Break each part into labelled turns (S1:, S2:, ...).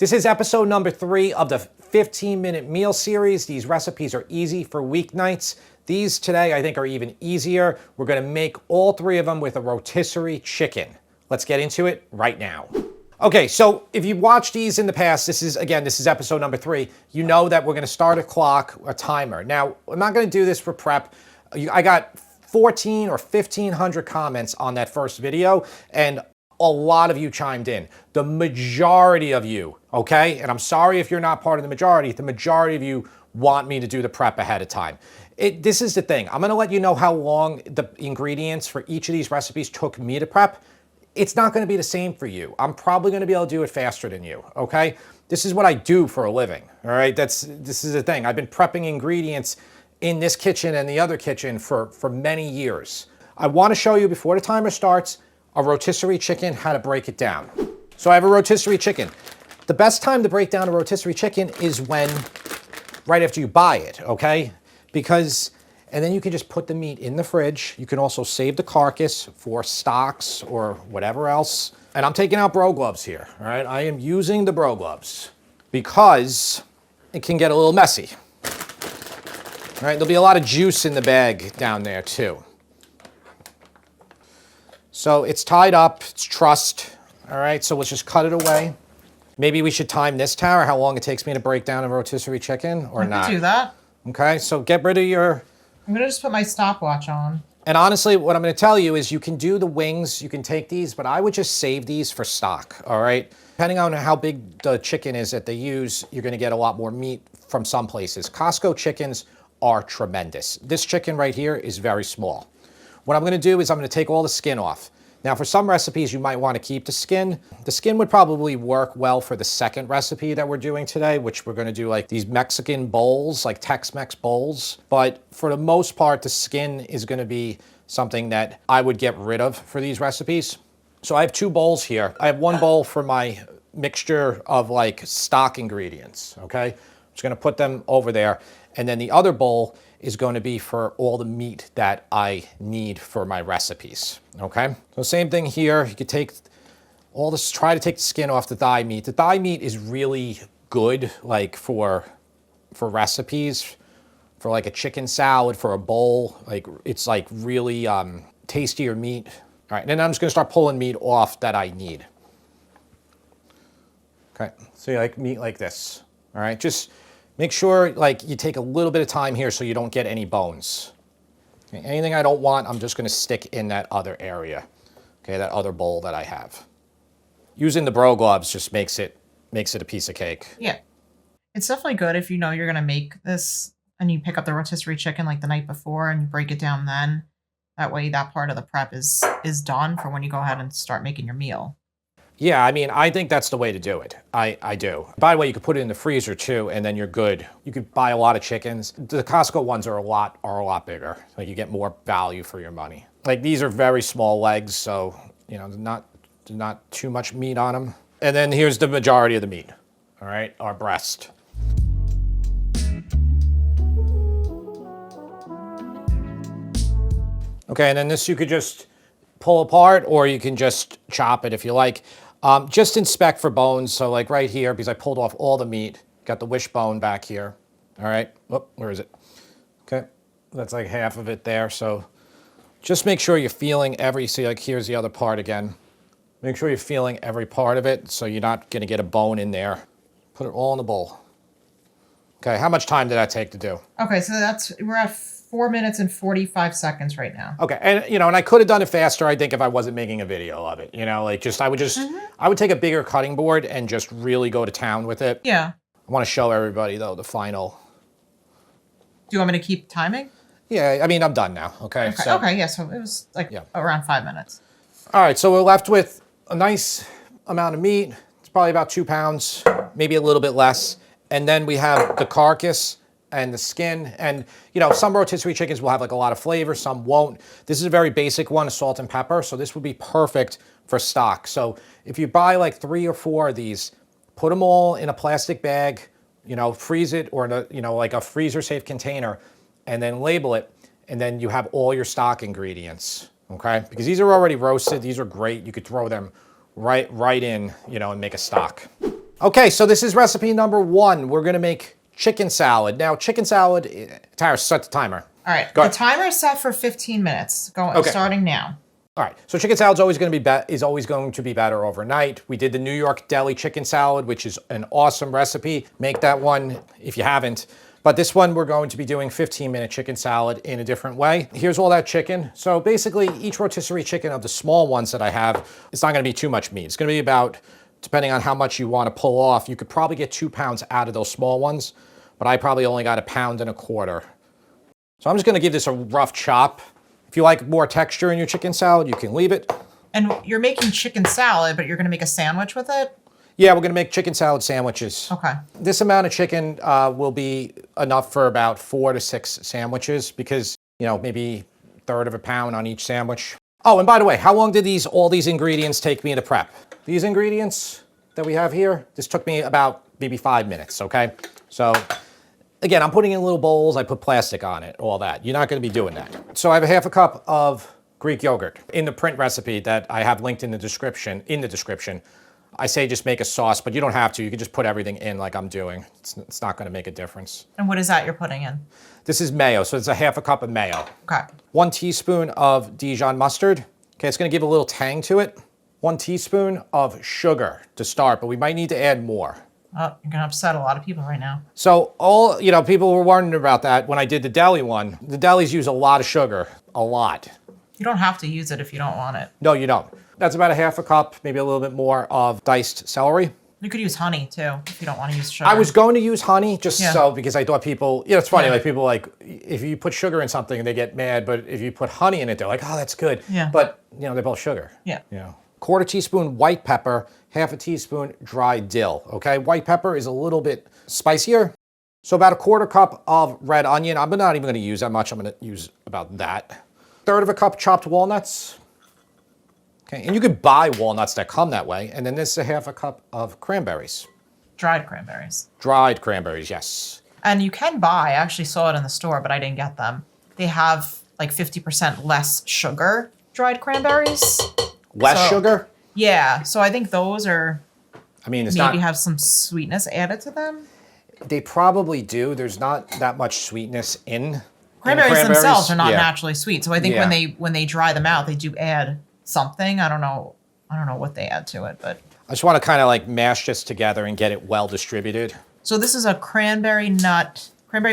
S1: This is episode number 3 of the 15-minute meal series. These recipes are easy for weeknights. These today I think are even easier. We're gonna make all 3 of them with a rotisserie chicken. Let's get into it right now. Okay, so if you've watched these in the past, this is episode number 3. You know that we're gonna start a clock, a timer. Now, I'm not gonna do this for prep. I got 14 or 1,500 comments on that first video, and a lot of you chimed in. The majority of you, okay? And I'm sorry if you're not part of the majority of you want me to do the prep ahead of time. This is the thing. I'm gonna let you know how long the ingredients for each of these recipes took me to prep. It's not gonna be the same for you. I'm probably gonna be able to do it faster than you, okay? This is what I do for a living, all right? This is the thing. I've been prepping ingredients in this kitchen and the other kitchen for many years. I wanna show you before the timer starts a rotisserie chicken, how to break it down. So I have a rotisserie chicken. The best time to break down a rotisserie chicken is right after you buy it, okay? And then you can just put the meat in the fridge. You can also save the carcass for stocks or whatever else. And I'm taking out bro gloves here, all right? I am using the bro gloves because it can get a little messy. All right, there'll be a lot of juice in the bag down there too. So it's tied up, it's trussed, all right? So let's just cut it away. Maybe we should time this tower, how long it takes me to break down a rotisserie chicken, or not.
S2: I can do that.
S1: Okay, so get rid of your...
S2: I'm gonna just put my stopwatch on.
S1: And honestly, what I'm gonna tell you is you can do the wings, you can take these, but I would just save these for stock, all right? Depending on how big the chicken is that they use, you're gonna get a lot more meat from some places. Costco chickens are tremendous. This chicken right here is very small. What I'm gonna do is I'm gonna take all the skin off. Now for some recipes, you might wanna keep the skin. The skin would probably work well for the second recipe that we're doing today, which we're gonna do like these Mexican bowls, like Tex-Mex bowls. But for the most part, the skin is gonna be something that I would get rid of for these recipes. So I have 2 bowls here. I have 1 bowl for my mixture of like stock ingredients, okay? I'm just gonna put them over there. And then the other bowl is going to be for all the meat that I need for my recipes, okay? So same thing here. You could take all this, try to take the skin off the thigh meat. The thigh meat is really good, like for recipes, for like a chicken salad, for a bowl. Like it's like really tastier meat. All right, and then I'm just gonna start pulling meat off that I need. Okay, so you like meat like this, all right? Just make sure like you take a little bit of time here so you don't get any bones. Okay, anything I don't want, I'm just gonna stick in that other area. Okay, that other bowl that I have. Using the bro gloves just makes it a piece of cake.
S2: Yeah. It's definitely good if you know you're gonna make this and you pick up the rotisserie chicken like the night before and you break it down then. That way that part of the prep is done for when you go ahead and start making your meal.
S1: Yeah, I mean, I think that's the way to do it. I do. By the way, you could put it in the freezer too, and then you're good. You could buy a lot of chickens. The Costco ones are a lot bigger. Like you get more value for your money. Like these are very small legs, so you know, not too much meat on them. And then here's the majority of the meat. All right, our breast. Okay, and then this you could just pull apart, or you can just chop it if you like. Just inspect for bones. So like right here, because I pulled off all the meat, got the wishbone back here. All right, oh, where is it? Okay, that's like half of it there. So just make sure you're feeling see like here's the other part again. Make sure you're feeling every part of it so you're not gonna get a bone in there. Put it all in the bowl. Okay, how much time did that take to do? Okay,
S2: so we're at 4 minutes and 45 seconds right now.
S1: Okay, and you know, and I could have done it faster, I think, if I wasn't making a video of it. You know, like I would take a bigger cutting board and just really go to town with it.
S2: Yeah.
S1: I want to show everybody though the final.
S2: Do you want me to keep timing?
S1: Yeah, I mean, I'm done now. Okay.
S2: Okay, yeah, so it was like around 5 minutes.
S1: All right, so we're left with a nice amount of meat. It's probably about 2 pounds, maybe a little bit less. And then we have the carcass and the skin. And you know, some rotisserie chickens will have like a lot of flavor, some won't. This is a very basic one, salt and pepper. So this would be perfect for stock. So if you buy like 3 or 4 of these, put them all in a plastic bag, you know, freeze it, or in a, you know, like a freezer safe container, and then label it. And then you have all your stock ingredients, okay? Because these are already roasted. These are great. You could throw them right in, you know, and make a stock. Okay, so this is recipe number 1. We're gonna make chicken salad. Now, chicken salad, Tara, set the timer.
S2: All right,
S1: Go
S2: the
S1: ahead.
S2: timer is set for 15 minutes. Starting now.
S1: All right, so chicken salad's always going to be better overnight. We did the New York Deli chicken salad, which is an awesome recipe. Make that one if you haven't. But this one, we're going to be doing 15-minute chicken salad in a different way. Here's all that chicken. So basically, each rotisserie chicken of the small ones that I have, it's not going to be too much meat. It's going to be about, depending on how much you want to pull off, you could probably get 2 pounds out of those small ones, but I probably only got 1.25 pounds. So I'm just going to give this a rough chop. If you like more texture in your chicken salad, you can leave it.
S2: And you're making chicken salad, but you're going to make a sandwich with it?
S1: Yeah, we're going to make chicken salad sandwiches.
S2: Okay.
S1: This amount of chicken will be enough for about 4 to 6 sandwiches because, you know, maybe 1/3 of a pound on each sandwich. Oh, and by the way, how long did all these ingredients take me to prep? These ingredients that we have here, this took me about maybe 5 minutes, okay? So again, I'm putting in little bowls. I put plastic on it, all that. You're not going to be doing that. So I have a 1/2 cup of Greek yogurt. In the print recipe that I have linked in the description, I say just make a sauce, but you don't have to. You can just put everything in like I'm doing. It's not going to make a difference.
S2: And what is that you're putting in?
S1: This is mayo, so it's a 1/2 cup of mayo.
S2: Okay.
S1: 1 teaspoon of Dijon mustard. Okay, it's going to give a little tang to it. 1 teaspoon of sugar to start, but we might need to add more.
S2: Oh, you're gonna upset a lot of people right now.
S1: So people were wondering about that when I did the deli one. The delis use a lot of sugar, a lot.
S2: You don't have to use it if you don't want it.
S1: No, you don't. That's about a 1/2 cup, maybe a little bit more of diced celery.
S2: You could use honey too if you don't want to use sugar.
S1: I was going to use honey because I thought people, it's funny, like people if you put sugar in something, they get mad, but if you put honey in it, they're like, oh, that's good.
S2: Yeah.
S1: But, they're both sugar.
S2: Yeah.
S1: 1/4 teaspoon white pepper, 1/2 teaspoon dry dill, okay? White pepper is a little bit spicier. So about a 1/4 cup of red onion. I'm not even going to use that much. I'm going to use about that. 1/3 cup chopped walnuts. Okay, and you could buy walnuts that come that way. And then this is a 1/2 cup of cranberries.
S2: Dried cranberries.
S1: Dried cranberries, yes.
S2: And you can buy, I actually saw it in the store, but I didn't get them. They have like 50% less sugar dried cranberries.
S1: Less sugar?
S2: Yeah, so I think those are,
S1: It's
S2: maybe have some sweetness added to them.
S1: They probably do. There's not that much sweetness in
S2: Cranberries themselves are not naturally sweet. So I think
S1: Yeah.
S2: when they dry them out, they do add something. I don't know what they add to it, but
S1: I just want to kind of like mash this together and get it well distributed.
S2: so this is a cranberry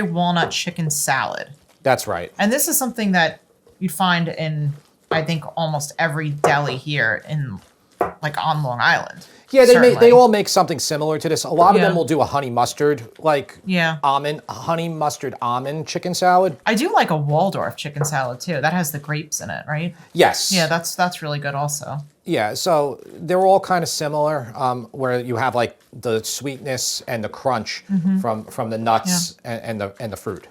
S2: walnut chicken salad.
S1: That's right.
S2: And this is something that you'd find in, I think, almost every deli here on Long Island.
S1: Yeah, they all make something similar to this. A lot of them will do a honey mustard, honey mustard almond chicken salad.
S2: I do like a Waldorf chicken salad too. That has the grapes in it, right?
S1: Yes.
S2: Yeah, that's really good also.
S1: Yeah, so they're all kind of similar, where you have like the sweetness and the crunch from the nuts and the fruit.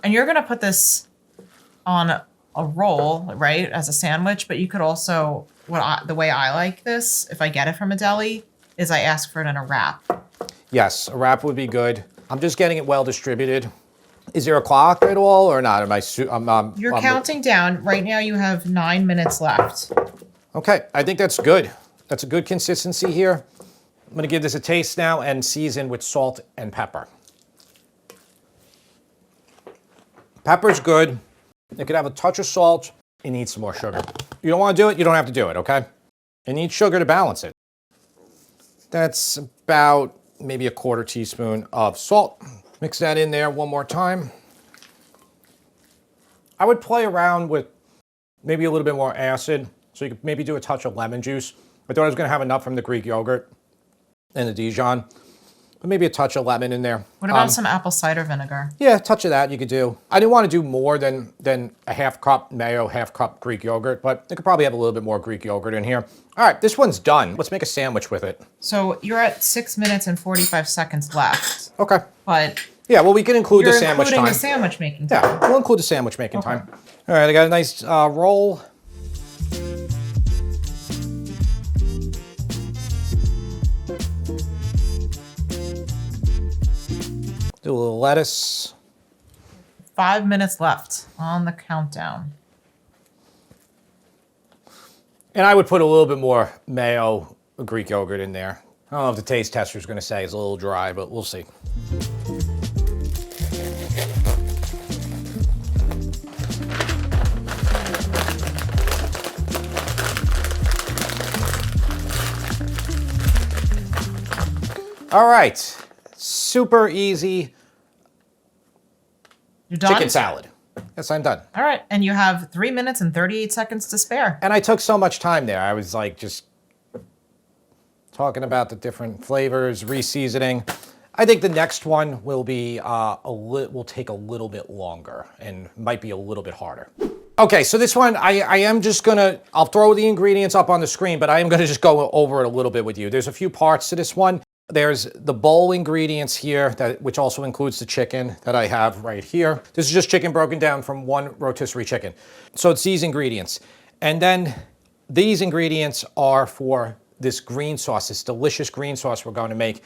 S2: And you're gonna put this on a roll, right, as a sandwich, but you could also, the way I like this, if I get it from a deli, is I ask for it in a wrap.
S1: Yes, a wrap would be good. I'm just getting it well distributed. Is there a clock at all or not?
S2: You're counting down. Right now you have 9 minutes left.
S1: Okay, I think that's good. That's a good consistency here. I'm gonna give this a taste now and season with salt and pepper. Pepper's good. It could have a touch of salt. It needs some more sugar. You don't want to do it, you don't have to do it, okay? It needs sugar to balance it. That's about maybe a 1/4 teaspoon of salt. Mix that in there one more time. I would play around with maybe a little bit more acid, so you could maybe do a touch of lemon juice. I thought I was going to have enough from the Greek yogurt and the Dijon, but maybe a touch of lemon in there.
S2: What about some apple cider vinegar?
S1: Yeah, a touch of that you could do. I didn't want to do more than a 1/2 cup mayo, 1/2 cup Greek yogurt, but I could probably have a little bit more Greek yogurt in here. All right, this one's done. Let's make a sandwich with it.
S2: So you're at 6 minutes and 45 seconds left.
S1: Okay.
S2: But
S1: yeah, well, we can include the sandwich time.
S2: You're including the sandwich making time.
S1: Yeah, we'll include the sandwich making time. All right, I got a nice roll. Do a little lettuce.
S2: 5 minutes left on the countdown.
S1: And I would put a little bit more mayo, Greek yogurt in there. I don't know if the taste tester is going to say it's a little dry, but we'll see. All right, super easy
S2: You're done?
S1: chicken salad. Yes, I'm done.
S2: All right, and you have 3 minutes and 38 seconds to spare.
S1: And I took so much time there. I was like just talking about the different flavors, reseasoning. I think the next one will be will take a little bit longer and might be a little bit harder. Okay, so this one, I am just gonna, I'll throw the ingredients up on the screen, but I am gonna just go over it a little bit with you. There's a few parts to this one. There's the bowl ingredients here, which also includes the chicken that I have right here. This is just chicken broken down from one rotisserie chicken. So it's these ingredients. And then these ingredients are for this green sauce, this delicious green sauce we're going to make.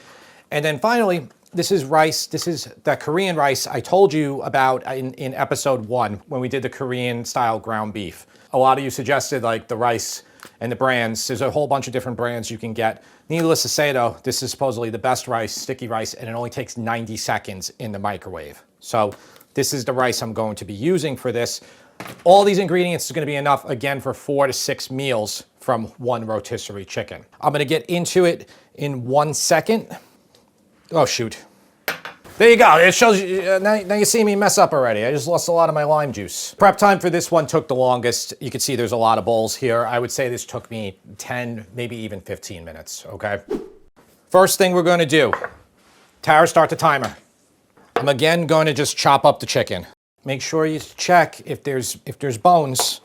S1: And then finally, this is rice. This is that Korean rice I told you about in episode 1 when we did the Korean style ground beef. A lot of you suggested like the rice and the brands. There's a whole bunch of different brands you can get. Needless to say though, this is supposedly the best rice, sticky rice, and it only takes 90 seconds in the microwave. So this is the rice I'm going to be using for this. All these ingredients is going to be enough, again, for 4 to 6 meals from one rotisserie chicken. I'm going to get into it in 1 second. Oh, shoot. There you go. It shows you, now you see me mess up already. I just lost a lot of my lime juice. Prep time for this one took the longest. You can see there's a lot of bowls here. I would say this took me 10, maybe even 15 minutes, okay? First thing we're going to do, Tara, start the timer. I'm again going to just chop up the chicken. Make sure you check if there's bones.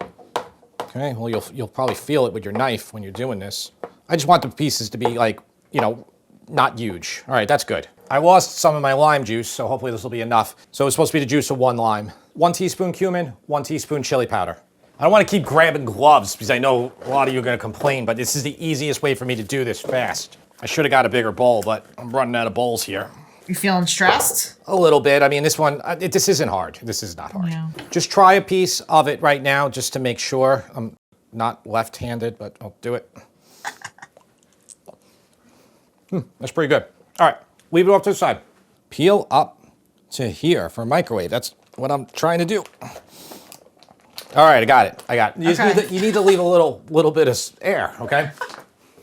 S1: Okay, well, you'll probably feel it with your knife when you're doing this. I just want the pieces to be like, you know, not huge. All right, that's good. I lost some of my lime juice, so hopefully this will be enough. So it's supposed to be the juice of 1 lime. 1 teaspoon cumin, 1 teaspoon chili powder. I don't want to keep grabbing gloves because I know a lot of you are going to complain, but this is the easiest way for me to do this fast. I should have got a bigger bowl, but I'm running out of bowls here.
S2: You feeling stressed?
S1: A little bit. I mean, this one, this isn't hard. This is not hard.
S2: Yeah.
S1: Just try a piece of it right now just to make sure. I'm not left-handed, but I'll do it. That's pretty good. All right, leave it off to the side. Peel up to here for microwave. That's what I'm trying to do. All right, I got it. You,
S2: Okay.
S1: you need to leave a little bit of air, okay?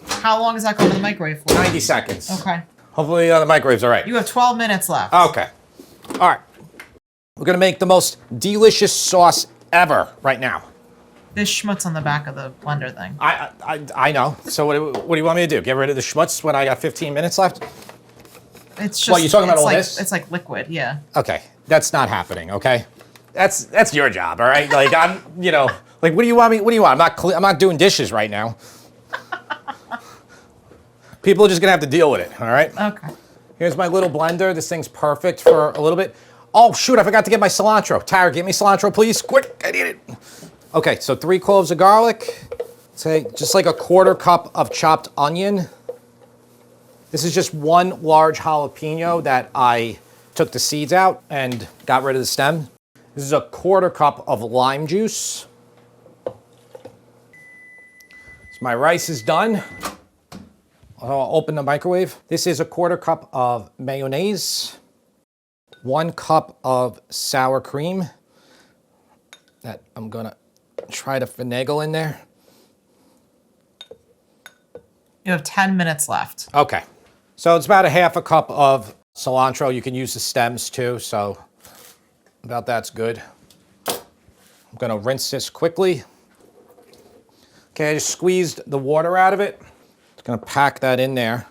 S2: How long is that going to the microwave for?
S1: 90 seconds.
S2: Okay.
S1: Hopefully the microwave's all right.
S2: You have 12 minutes left.
S1: Okay. All right. We're going to make the most delicious sauce ever right now.
S2: There's schmutz on the back of the blender thing.
S1: I know. So what do you want me to do? Get rid of the schmutz when I got 15 minutes left?
S2: It's just.
S1: What, you talking about all
S2: like,
S1: this?
S2: It's like liquid, yeah.
S1: Okay. That's not happening, okay? That's your job, all right? Like, I'm, you know, like, what do you want me, what do you want? I'm not doing dishes right now. People are just going to have to deal with it, all right?
S2: Okay.
S1: Here's my little blender. This thing's perfect for a little bit. Oh, shoot, I forgot to get my cilantro. Tara, get me cilantro, please. Quick, I need it. Okay, so 3 cloves of garlic. Say just like a 1/4 cup of chopped onion. This is just 1 large jalapeno that I took the seeds out and got rid of the stem. This is a 1/4 cup of lime juice. So my rice is done. I'll open the microwave. This is a 1/4 cup of mayonnaise. 1 cup of sour cream that I'm gonna try to finagle in there.
S2: You have 10 minutes left.
S1: Okay. So it's about a 1/2 cup of cilantro. You can use the stems too, so about that's good. I'm gonna rinse this quickly. Okay, I just squeezed the water out of it. Just gonna pack that in there.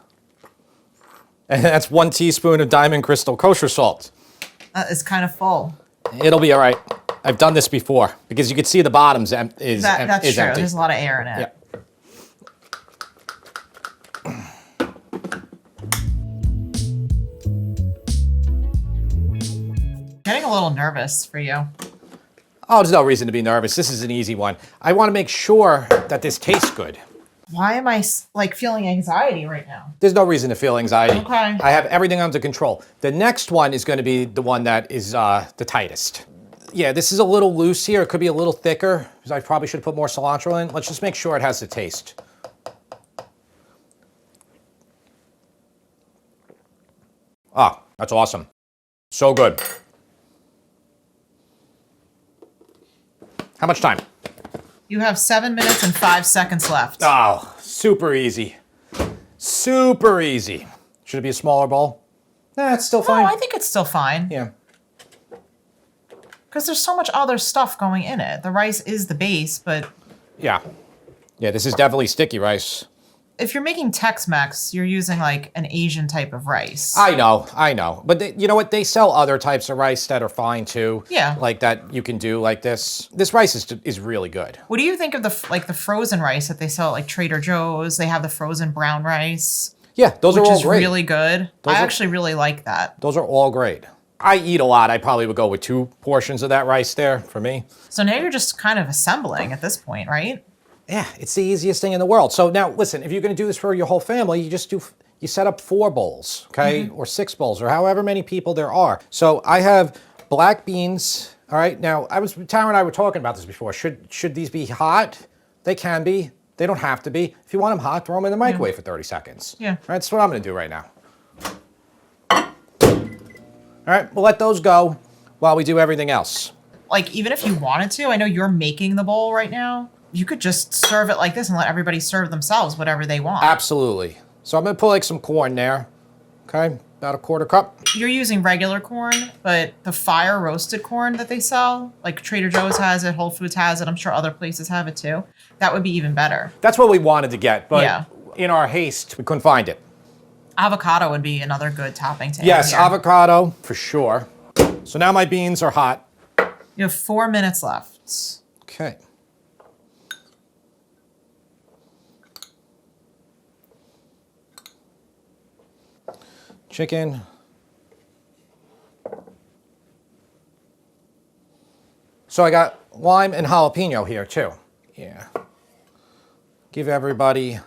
S1: And that's 1 teaspoon of Diamond Crystal kosher salt.
S2: It's kind of full.
S1: It'll be all right. I've done this before because you can see the bottom's is
S2: That's true.
S1: empty.
S2: There's a lot of air in it.
S1: Yeah.
S2: Getting a little nervous for you.
S1: Oh, there's no reason to be nervous. This is an easy one. I want to make sure that this tastes good.
S2: Why am I like feeling anxiety right now?
S1: There's no reason to feel anxiety.
S2: Okay.
S1: I have everything under control. The next one is going to be the one that is the tightest. Yeah, this is a little loose here. It could be a little thicker because I probably should have put more cilantro in. Let's just make sure it has the taste. Ah, that's awesome. So good. How much time?
S2: You have 7 minutes and 5 seconds left.
S1: Oh, super easy. Super easy. Should it be a smaller bowl? Nah, it's still fine.
S2: No, I think it's still fine.
S1: Yeah.
S2: Because there's so much other stuff going in it. The rice is the base, but...
S1: Yeah. Yeah, this is definitely sticky rice.
S2: If you're making Tex-Mex, you're using like an Asian type of rice.
S1: I know. But you know what? They sell other types of rice that are fine too.
S2: Yeah.
S1: Like that you can do like this. This rice is really good.
S2: What do you think of the frozen rice that they sell at like Trader Joe's? They have the frozen brown rice.
S1: Yeah, those are all great.
S2: Which is really good. I actually really like that.
S1: Those are all great. I eat a lot. I probably would go with 2 portions of that rice there for me.
S2: So now you're just kind of assembling at this point, right?
S1: Yeah, it's the easiest thing in the world. So now, listen, if you're going to do this for your whole family, you set up 4 bowls, okay? Or 6 bowls, or however many people there are. So I have black beans, all right? Now, Tara and I were talking about this before. Should these be hot? They can be. They don't have to be. If you want them hot, throw them in the microwave for 30 seconds.
S2: Yeah.
S1: All right, that's what I'm going to do right now. All right, we'll let those go while we do everything else.
S2: Like, even if you wanted to, I know you're making the bowl right now. You could just serve it like this and let everybody serve themselves whatever they want.
S1: Absolutely. So I'm going to put like some corn there. Okay, about a 1/4 cup.
S2: You're using regular corn, but the fire roasted corn that they sell, like Trader Joe's has it, Whole Foods has it, I'm sure other places have it too. That would be even better.
S1: That's what we wanted to get, but
S2: Yeah.
S1: in our haste, we couldn't find it.
S2: Avocado would be another good topping to add
S1: Yes,
S2: here.
S1: avocado for sure. So now my beans are hot.
S2: You have 4 minutes left.
S1: Okay. Chicken. So I got lime and jalapeno here too. Yeah. Give everybody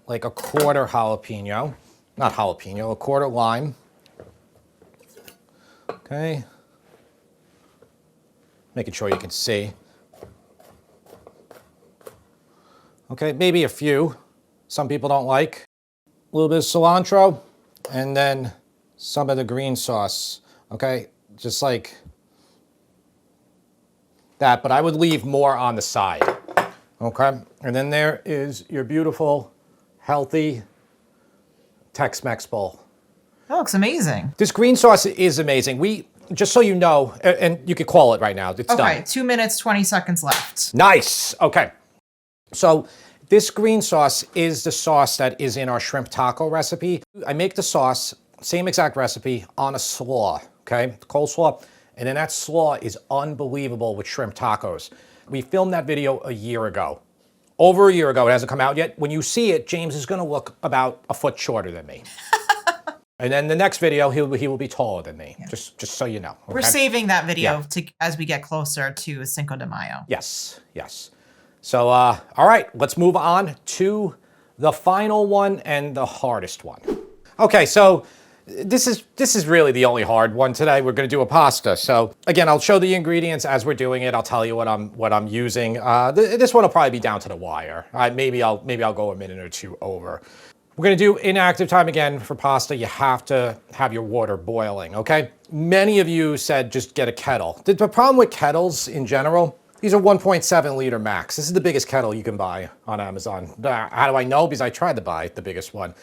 S1: like a 1/4 jalapeno. Not jalapeno, a 1/4 lime. Okay. Making sure you can see. Okay, maybe a few. Some people don't like. A little bit of cilantro. And then some of the green sauce, okay? Just like that, but I would leave more on the side, okay? And then there is your beautiful, healthy Tex-Mex bowl.
S2: That looks amazing.
S1: This green sauce is amazing. Just so you know, and you could call it right now, it's done.
S2: Okay, 2 minutes, 20 seconds left.
S1: Nice, okay. So this green sauce is the sauce that is in our shrimp taco recipe. I make the sauce, same exact recipe, on a slaw, okay? Coleslaw. And then that slaw is unbelievable with shrimp tacos. We filmed that video a year ago. Over a year ago, it hasn't come out yet. When you see it, James is gonna look about a foot shorter than me. And then the next video, he will be taller than me, just so you know. Okay?
S2: We're saving that video as we get closer to Cinco de Mayo.
S1: Yes, yes. So, all right, let's move on to the final one and the hardest one. Okay, so this is really the only hard one today. We're going to do a pasta. So again, I'll show the ingredients as we're doing it. I'll tell you what I'm using. This one will probably be down to the wire. Maybe I'll go a minute or 2 over. We're going to do inactive time again for pasta. You have to have your water boiling, okay? Many of you said just get a kettle. The problem with kettles in general, these are 1.7 liter max. This is the biggest kettle you can buy on Amazon. How do I know? Because I tried to buy the biggest one.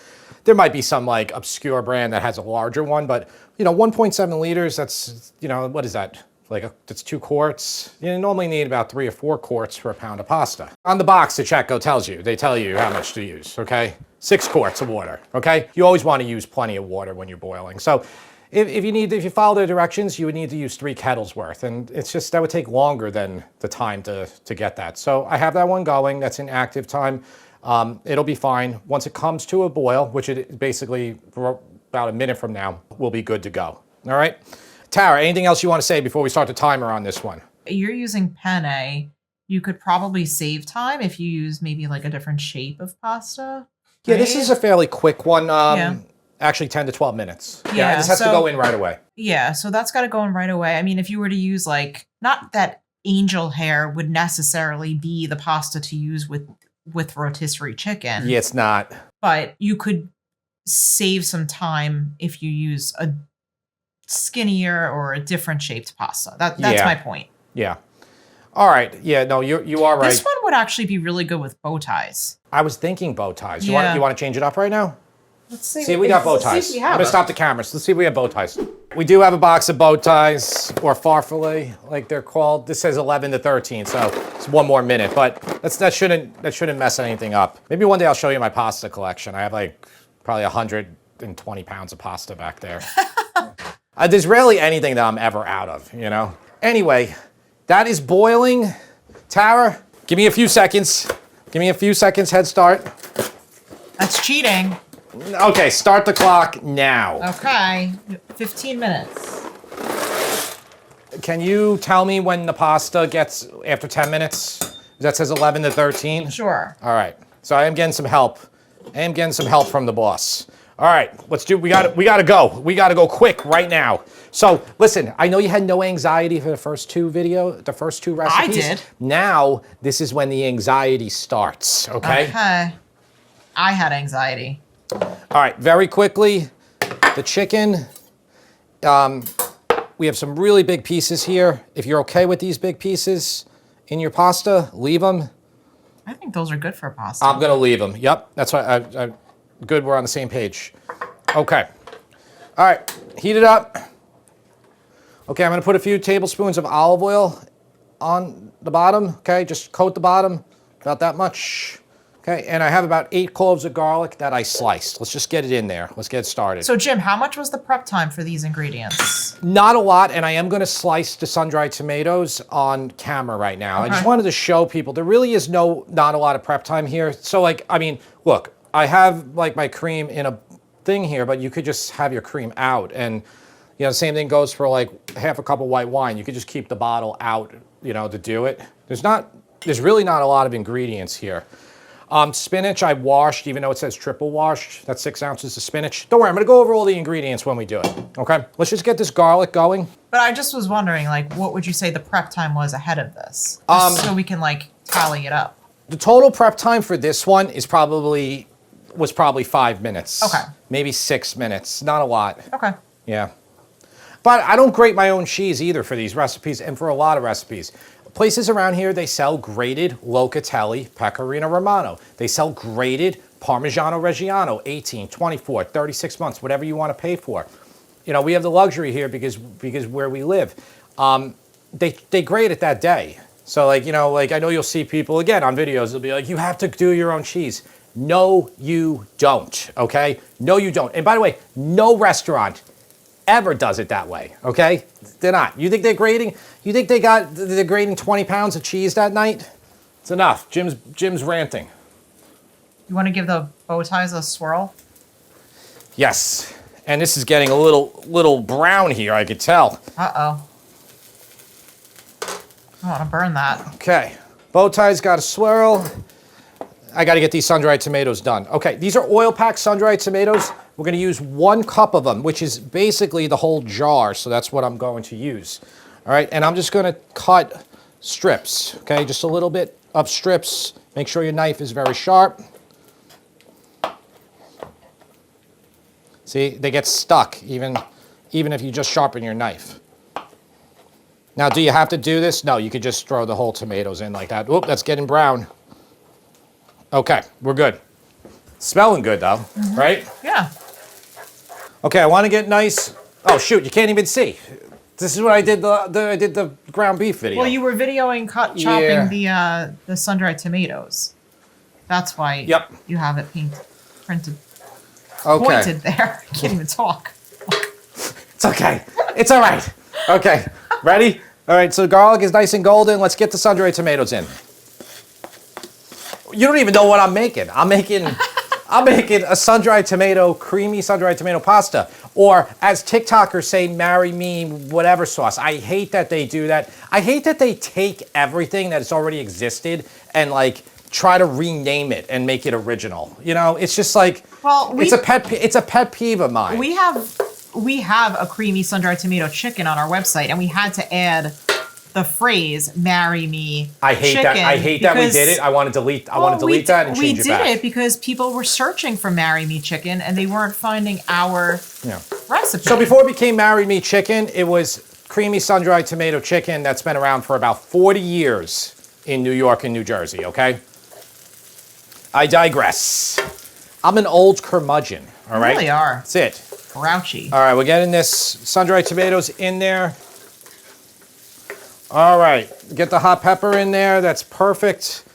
S1: There might be some like obscure brand that has a larger one, but 1.7 liters, that's, what is that? That's 2 quarts. You normally need about 3 or 4 quarts for a pound of pasta. On the box, the Checo tells you, they tell you how much to use, okay? 6 quarts of water, okay? You always want to use plenty of water when you're boiling. So if you follow the directions, you would need to use 3 kettles worth, and it's just, that would take longer than the time to get that. So I have that one going, that's in active time. It'll be fine. Once it comes to a boil, which it basically for about a minute from now, we'll be good to go. All right? Tara, anything else you want to say before we start the timer on this one?
S2: You're using penne. You could probably save time if you use maybe like a different shape of pasta.
S1: Yeah,
S2: right?
S1: this is a fairly quick one. Actually 10 to 12 minutes. Yeah, this has to go in right away.
S2: Yeah, so that's got to go in right away. I mean, if you were to use not that angel hair would necessarily be the pasta to use with rotisserie chicken.
S1: Yeah, it's not.
S2: But you could save some time if you use a skinnier or a different shaped pasta. That's my point.
S1: Yeah. All right. Yeah, no, you are right.
S2: This one would actually be really good with bow ties.
S1: I was thinking bow ties.
S2: Yeah.
S1: You want to change it up right now?
S2: Let's see.
S1: See, we got bow ties. I'm going to stop the cameras. Let's see if we have bow ties. We do have a box of bow ties, or farfalle, like they're called. This says 11 to 13, so it's 1 more minute, but that shouldn't mess anything up. Maybe one day I'll show you my pasta collection. I have like probably 120 pounds of pasta back there. There's rarely anything that I'm ever out of, you know? Anyway, that is boiling. Tara, give me a few seconds. Give me a few seconds head start.
S2: That's cheating.
S1: Okay, start the clock now.
S2: Okay, 15 minutes.
S1: Can you tell me when the pasta gets after 10 minutes? That says 11 to 13?
S2: Sure.
S1: All right, so I am getting some help. I am getting some help from the boss. All right, we gotta go. We gotta go quick right now. So listen, I know you had no anxiety for the first two recipes.
S2: I did.
S1: Now, this is when the anxiety starts, okay?
S2: Okay. I had anxiety.
S1: All right, very quickly, the chicken. We have some really big pieces here. If you're okay with these big pieces in your pasta, leave them.
S2: I think those are good for pasta.
S1: I'm gonna leave them. Yep, that's why good, we're on the same page. Okay. All right, heat it up. Okay, I'm gonna put a few tablespoons of olive oil on the bottom, okay? Just coat the bottom, about that much. Okay, and I have about 8 cloves of garlic that I sliced. Let's just get it in there. Let's get started.
S2: So Jim, how much was the prep time for these ingredients?
S1: Not a lot, and I am gonna slice the sun-dried tomatoes on camera right now.
S2: Okay.
S1: I just wanted to show people, there really is not a lot of prep time here. So like, I mean, look, I have like my cream in a thing here, but you could just have your cream out. And you know, the same thing goes for like half a cup of white wine. You could just keep the bottle out, you know, to do it. There's really not a lot of ingredients here. Spinach I washed, even though it says triple washed. That's 6 ounces of spinach. Don't worry, I'm gonna go over all the ingredients when we do it, okay? Let's just get this garlic going.
S2: But I just was wondering, like, what would you say the prep time was ahead of this? So we can like tally it up.
S1: The total prep time for this one was probably 5 minutes.
S2: Okay.
S1: Maybe 6 minutes, not a lot.
S2: Okay.
S1: Yeah. But I don't grate my own cheese either for these recipes and for a lot of recipes. Places around here, they sell grated Locatelli Pecorino Romano. They sell grated Parmigiano Reggiano, 18, 24, 36 months, whatever you want to pay for. You know, we have the luxury here because where we live, they grate it that day. So like, you know, like I know you'll see people again on videos, they'll be like, you have to do your own cheese. No, you don't, okay? No, you don't. And by the way, no restaurant ever does it that way, okay? They're not. You think they're grading? You think they're grading 20 pounds of cheese that night? It's enough. Jim's ranting.
S2: You want to give the bow ties a swirl?
S1: Yes. And this is getting a little brown here, I could tell.
S2: Uh-oh. I want to burn that.
S1: Okay. Bow ties got a swirl. I got to get these sun-dried tomatoes done. Okay, these are oil-packed sun-dried tomatoes. We're going to use 1 cup of them, which is basically the whole jar, so that's what I'm going to use. All right, and I'm just going to cut strips, okay? Just a little bit of strips. Make sure your knife is very sharp. See, they get stuck even if you just sharpen your knife. Now, do you have to do this? No, you could just throw the whole tomatoes in like that. Oop, that's getting brown. Okay, we're good. Smelling good though, right?
S2: Yeah.
S1: Okay, I want to get nice. Oh shoot, you can't even see. This is what I did I did the ground beef video.
S2: Well, you were videoing chopping the sun-dried tomatoes. That's why you have it printed.
S1: Okay.
S2: Pointed there. I can't even talk.
S1: It's okay. It's all right. Okay, ready? All right, so the garlic is nice and golden. Let's get the sun-dried tomatoes in. You don't even know what I'm making. I'm making a sun-dried tomato, creamy sun-dried tomato pasta. Or as TikTokers say, marry me, whatever sauce. I hate that they do that. I hate that they take everything that's already existed and like try to rename it and make it original. You know, it's just like, it's a pet peeve of mine.
S2: We have a creamy sun-dried tomato chicken on our website, and we had to add the phrase "marry me."
S1: I hate
S2: chicken
S1: that. I hate that we did it. I want to delete. I want to delete that and change it back.
S2: We did it because people were searching for "marry me chicken" and they weren't finding our recipe.
S1: So before it became "marry me chicken," it was creamy sun-dried tomato chicken that's been around for about 40 years in New York and New Jersey. Okay. I digress. I'm an old curmudgeon. All right.
S2: You really are.
S1: That's it.
S2: Grouchy.
S1: All right, we're getting this sun-dried tomatoes in there. All right, get the hot pepper in there. That's perfect.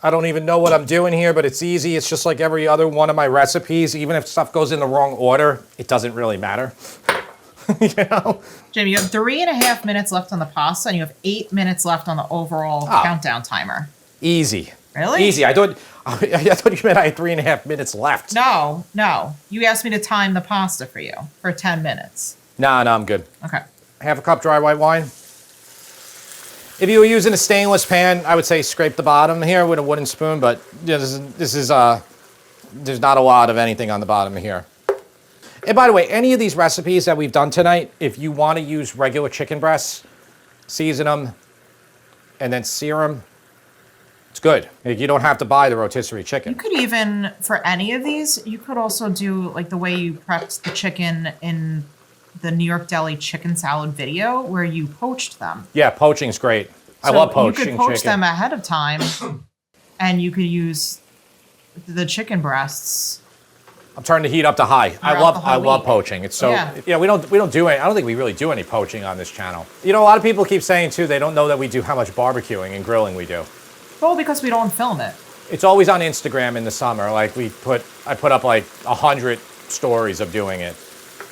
S1: I don't even know what I'm doing here, but it's easy. It's just like every other one of my recipes. Even if stuff goes in the wrong order, it doesn't really matter. You know?
S2: Jim, you have 3.5 minutes left on the pasta, and you have 8 minutes left on the overall countdown timer.
S1: Easy.
S2: Really?
S1: Easy. I thought you meant I had 3.5 minutes left.
S2: No. You asked me to time the pasta for you for 10 minutes.
S1: No, I'm good.
S2: Okay.
S1: Half a cup dry white wine. If you were using a stainless pan, I would say scrape the bottom here with a wooden spoon, but this is there's not a lot of anything on the bottom here. And by the way, any of these recipes that we've done tonight, if you want to use regular chicken breasts, season them, and then sear them, it's good. You don't have to buy the rotisserie chicken.
S2: You could even, for any of these, you could also do like the way you prepped the chicken in the New York Deli chicken salad video where you poached them.
S1: Yeah, poaching's great. I love poaching
S2: chicken. You could poach
S1: chicken.
S2: them ahead of time, and you could use the chicken breasts.
S1: I'm turning the heat up to high. I love poaching. It's so we don't do any. I don't think we really do any poaching on this channel. You know, a lot of people keep saying too they don't know that we do how much barbecuing and grilling we do.
S2: Well, because we don't film it.
S1: It's always on Instagram in the summer. Like I put up like 100 stories of doing it.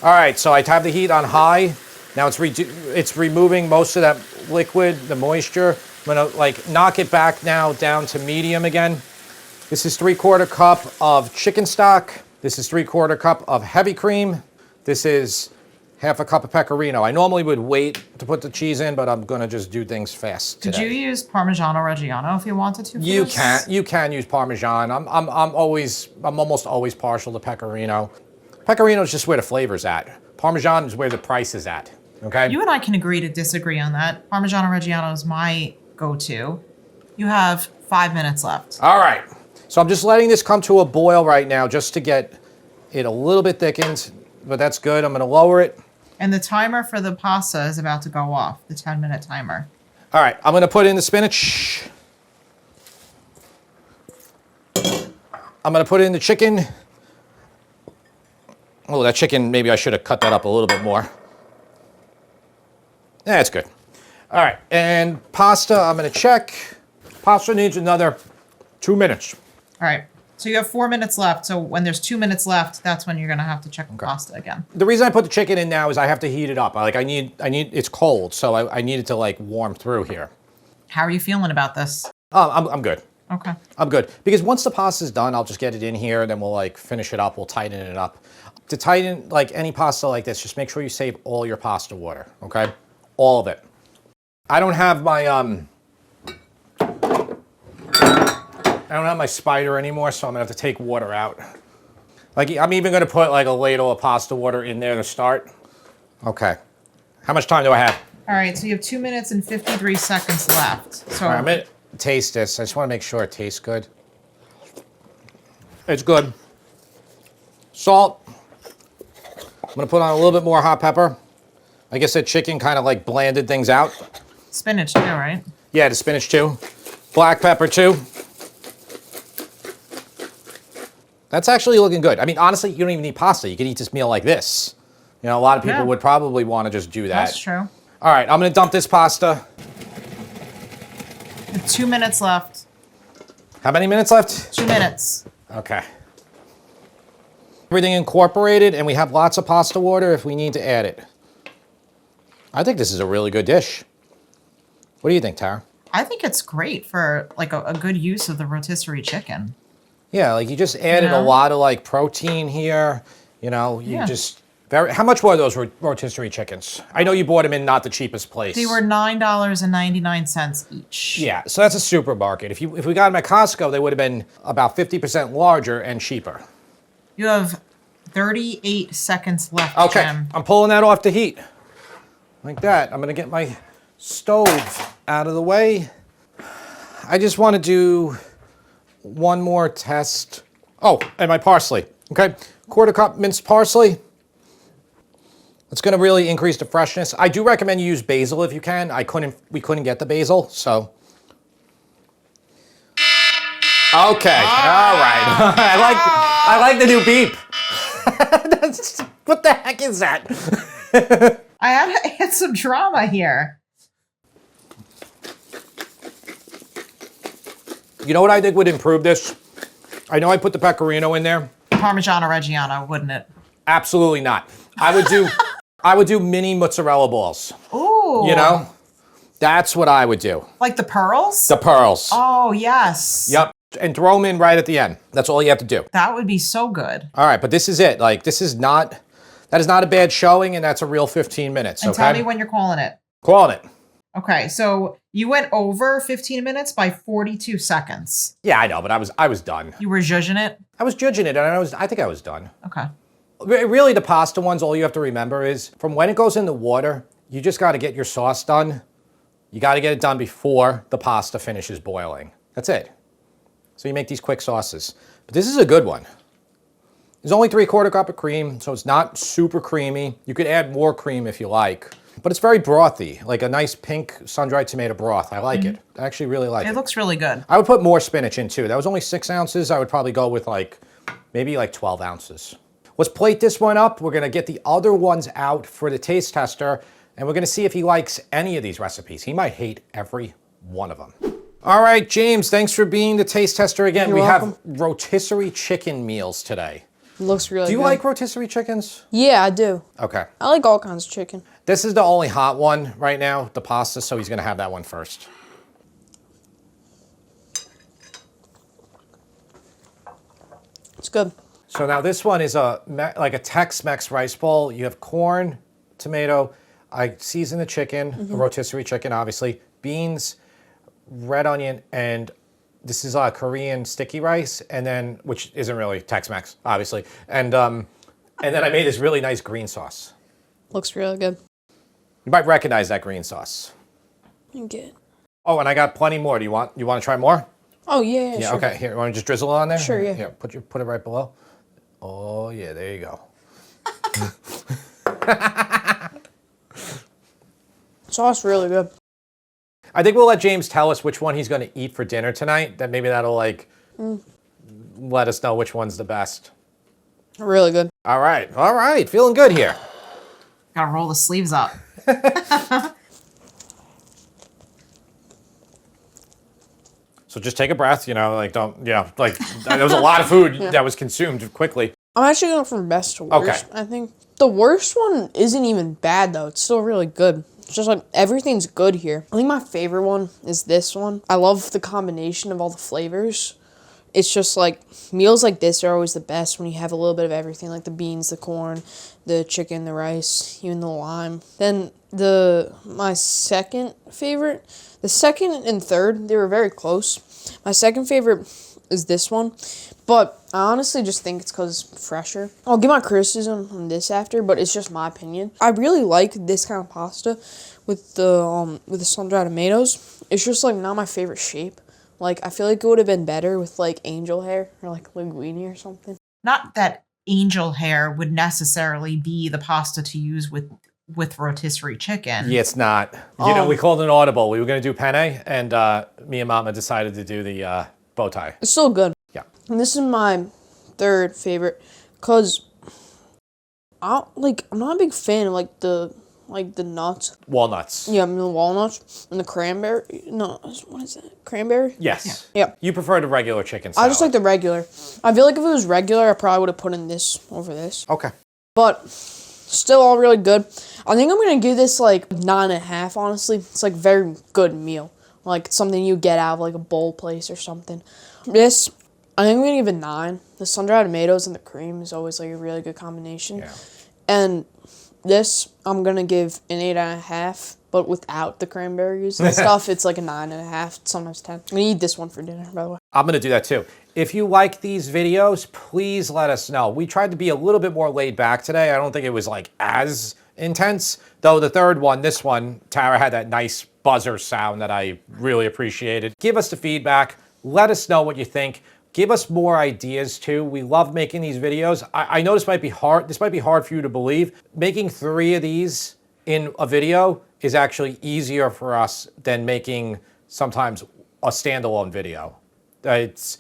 S1: All right, so I have the heat on high. Now it's removing most of that liquid, the moisture. I'm gonna like knock it back now down to medium again. This is 3/4 cup of chicken stock. This is 3/4 cup of heavy cream. This is half a cup of pecorino. I normally would wait to put the cheese in, but I'm gonna just do things fast today.
S2: Could you use Parmigiano Reggiano if you wanted to?
S1: You can use Parmesan. I'm almost always partial to pecorino. Pecorino is just where the flavor's at. Parmesan is where the price is at. Okay.
S2: You and I can agree to disagree on that. Parmigiano Reggiano is my go-to. You have 5 minutes left.
S1: All right. So I'm just letting this come to a boil right now just to get it a little bit thickened, but that's good. I'm going to lower it.
S2: And the timer for the pasta is about to go off, the 10-minute timer.
S1: All right. I'm going to put in the spinach. I'm going to put in the chicken. Oh, that chicken, maybe I should have cut that up a little bit more. That's good. All right. And pasta, I'm going to check. Pasta needs another 2 minutes.
S2: All right. So you have 4 minutes left. So when there's 2 minutes left, that's when you're going to have to check the pasta again.
S1: The reason I put the chicken in now is I have to heat it up. I need it's cold, so I need it to like warm through here.
S2: How are you feeling about this?
S1: I'm good.
S2: Okay.
S1: I'm good. Because once the pasta's done, I'll just get it in here, then we'll like finish it up, we'll tighten it up. To tighten like any pasta like this, just make sure you save all your pasta water, okay? All of it. I don't have my spider anymore, so I'm gonna have to take water out. Like I'm even gonna put like a ladle of pasta water in there to start. Okay. How much time do I have?
S2: All right, so you have 2 minutes and 53 seconds left. So
S1: I'm gonna taste this. I just wanna make sure it tastes good. It's good. Salt. I'm gonna put on a little bit more hot pepper. I guess that chicken kind of like blanded things out.
S2: Spinach too, right?
S1: Yeah, the spinach too. Black pepper too. That's actually looking good. I mean, honestly, you don't even need pasta. You can eat this meal like this. You know, a lot of people would probably want to just do that.
S2: That's true.
S1: All right, I'm gonna dump this pasta.
S2: 2 minutes left.
S1: How many minutes left?
S2: 2 minutes.
S1: Okay. Everything incorporated, and we have lots of pasta water if we need to add it. I think this is a really good dish. What do you think, Tara?
S2: I think it's great for like a good use of the rotisserie chicken.
S1: Yeah, like you just added a lot of like protein here. You know, you just how much were those rotisserie chickens? I know you bought them in not the cheapest place.
S2: They were $9.99 each.
S1: Yeah, so that's a supermarket. If we got them at Costco, they would have been about 50% larger and cheaper.
S2: You have 38 seconds left,
S1: Okay,
S2: Jim.
S1: I'm pulling that off the heat. Like that. I'm gonna get my stove out of the way. I just want to do one more test. Oh, and my parsley, okay? Quarter cup minced parsley. It's gonna really increase the freshness. I do recommend you use basil if you can. We couldn't get the basil, so. Okay, all right. I like the new beep. What the heck is that?
S2: I had to add some drama here.
S1: You know what I think would improve this? I know I put the pecorino in there.
S2: Parmigiano Reggiano, wouldn't it?
S1: Absolutely not. I would do mini mozzarella balls.
S2: Ooh.
S1: You know? That's what I would do.
S2: Like the pearls?
S1: The pearls.
S2: Oh, yes.
S1: Yep. And throw them in right at the end. That's all you have to do.
S2: That would be so good.
S1: All right, but this is it. Like, that is not a bad showing, and that's a real 15 minutes,
S2: And
S1: okay?
S2: tell me when you're calling it.
S1: Calling it.
S2: Okay, so you went over 15 minutes by 42 seconds.
S1: Yeah, I know, but I was done.
S2: You were judging it?
S1: I was judging it, and I think I was done.
S2: Okay.
S1: Really, the pasta ones, all you have to remember is, from when it goes in the water, you just got to get your sauce done. You got to get it done before the pasta finishes boiling. That's it. So you make these quick sauces. But this is a good one. There's only 3/4 cup of cream, so it's not super creamy. You could add more cream if you like. But it's very brothy, like a nice pink sun-dried tomato broth. I like it. I actually really like it.
S2: It looks really good.
S1: I would put more spinach in too. That was only 6 ounces. I would probably go with maybe 12 ounces. Let's plate this one up. We're gonna get the other ones out for the taste tester, and we're gonna see if he likes any of these recipes. He might hate every one of them. All right, James, thanks for being the taste tester again.
S3: You're
S1: we
S3: welcome.
S1: have rotisserie chicken meals today.
S3: It looks really good.
S1: Do you like rotisserie chickens?
S3: Yeah, I do.
S1: Okay.
S3: I like all kinds of chicken.
S1: This is the only hot one right now, the pasta, so he's gonna have that one first.
S3: It's good.
S1: So now this one is like a Tex-Mex rice bowl. You have corn, tomato, I season the chicken, a rotisserie chicken, obviously, beans, red onion, and this is Korean sticky rice, and then, which isn't really Tex-Mex, obviously, and then I made this really nice green sauce.
S3: Looks really good.
S1: You might recognize that green sauce.
S3: You get it.
S1: Oh, and I got plenty more. Do you want to try more?
S3: Oh, yeah,
S1: Yeah,
S3: sure.
S1: okay. Here, you want to just drizzle it on there?
S3: Sure, yeah.
S1: Here, put it right below. Oh, yeah, there you go.
S3: Sauce really good.
S1: I think we'll let James tell us which one he's going to eat for dinner tonight. That maybe that'll let us know which one's the best.
S3: Really good.
S1: All right. Feeling good here.
S2: Gotta roll the sleeves up.
S1: So just take a breath, there was a lot of food that was consumed quickly.
S3: I'm actually going from best to worst,
S1: Okay.
S3: I think. The worst one isn't even bad, though. It's still really good. It's just like everything's good here. I think my favorite one is this one. I love the combination of all the flavors. It's just like meals like this are always the best when you have a little bit of everything, like the beans, the corn, the chicken, the rice, even the lime. Then my second favorite, the second and third, they were very close. My second favorite is this one, but I honestly just think it's because it's fresher. I'll give my criticism on this after, but it's just my opinion. I really like this kind of pasta with the sun-dried tomatoes. It's just like not my favorite shape. Like, I feel like it would have been better with, like, angel hair or, like, linguine or something.
S2: Not that angel hair would necessarily be the pasta to use with rotisserie chicken.
S1: Yeah, it's not. We called an audible. We were going to do penne, and me and Mama decided to do the bow tie.
S3: It's still good.
S1: Yeah.
S3: And this is my third favorite because I'm not a big fan of, like, the nuts.
S1: Walnuts.
S3: Yeah, I mean, the walnuts and the cranberry. No, what is that? Cranberry?
S1: Yes.
S3: Yeah.
S1: You prefer the regular chicken salad.
S3: I just like the regular. I feel like if it was regular, I probably would have put in this over this.
S1: Okay.
S3: But still all really good. I think I'm going to give this like 9.5, honestly. It's like very good meal. Like something you get out of like a bowl place or something. This, I think I'm going to give it 9. The sun-dried tomatoes and the cream is always like a really good combination.
S1: Yeah.
S3: And this, I'm going to give an 8.5, but without the cranberries and stuff, it's like a 9.5, sometimes 10. I'm going to eat this one for dinner, by the way.
S1: I'm going to do that too. If you like these videos, please let us know. We tried to be a little bit more laid back today. I don't think it was like as intense, though the third one, this one, Tara had that nice buzzer sound that I really appreciated. Give us the feedback. Let us know what you think. Give us more ideas too. We love making these videos. I know this might be hard. This might be hard for you to believe. Making 3 of these in a video is actually easier for us than making sometimes a standalone video. It's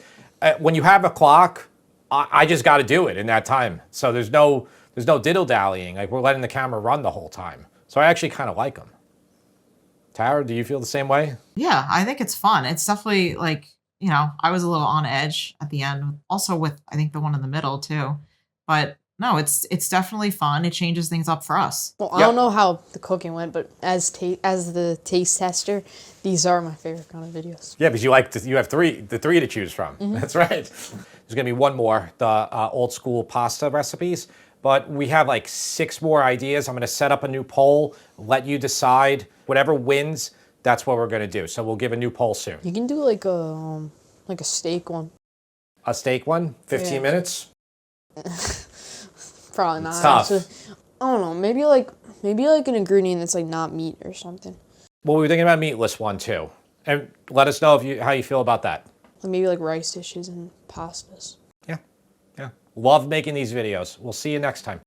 S1: when you have a clock, I just got to do it in that time. So there's no diddle dallying. Like, we're letting the camera run the whole time. So I actually kind of like them. Tara, do you feel the same way?
S2: Yeah, I think it's fun. It's definitely like, you know, I was a little on edge at the end, also with I think the one in the middle too. But no, it's definitely fun. It changes things up for us.
S3: Well, I don't know how the cooking went, but as the taste tester, these are my favorite kind of videos.
S1: Yeah, because you have the three to choose from. That's right. There's gonna be one more, the old school pasta recipes, but we have like 6 more ideas. I'm gonna set up a new poll, let you decide. Whatever wins, that's what we're gonna do. So we'll give a new poll soon.
S3: You can do like a steak one.
S1: A steak one, 15 minutes.
S3: Probably not.
S1: It's tough.
S3: Actually. I don't know. Maybe like an ingredient that's like not meat or something.
S1: Well, we were thinking about meatless one too, and let us know how you feel about that.
S3: Maybe like rice dishes and pastas.
S1: Yeah. Love making these videos. We'll see you next time.